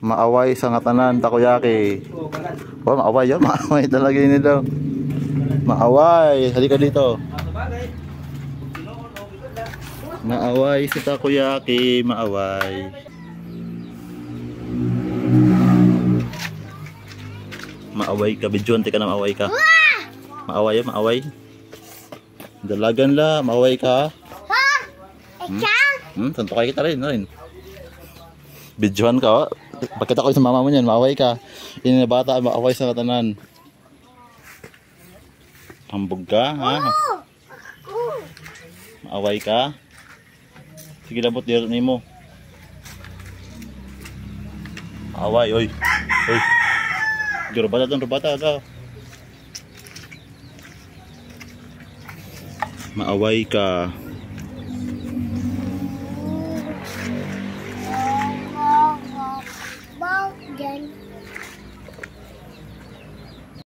Maaway sa ngatanan takoyaki. Oh, maaway yun. Maaway talaga yun ito. Maaway. Halika dito. Maaway si takoyaki. Maaway. Maaway ka. Bidyon, tika na maaway ka. Maaway yun, maaway. Dalagan la. Maaway ka. Tuntukay kita rin. Bidyohan ka. Pagkita ko sa mama mo niyan, maaway ka. Ini na bata, maaway sa katanan. Hambog ka, ha? Maaway ka. Sige labot, diyan mo. Maaway, oy. Oy. Rubata ito. Maaway ka. Again.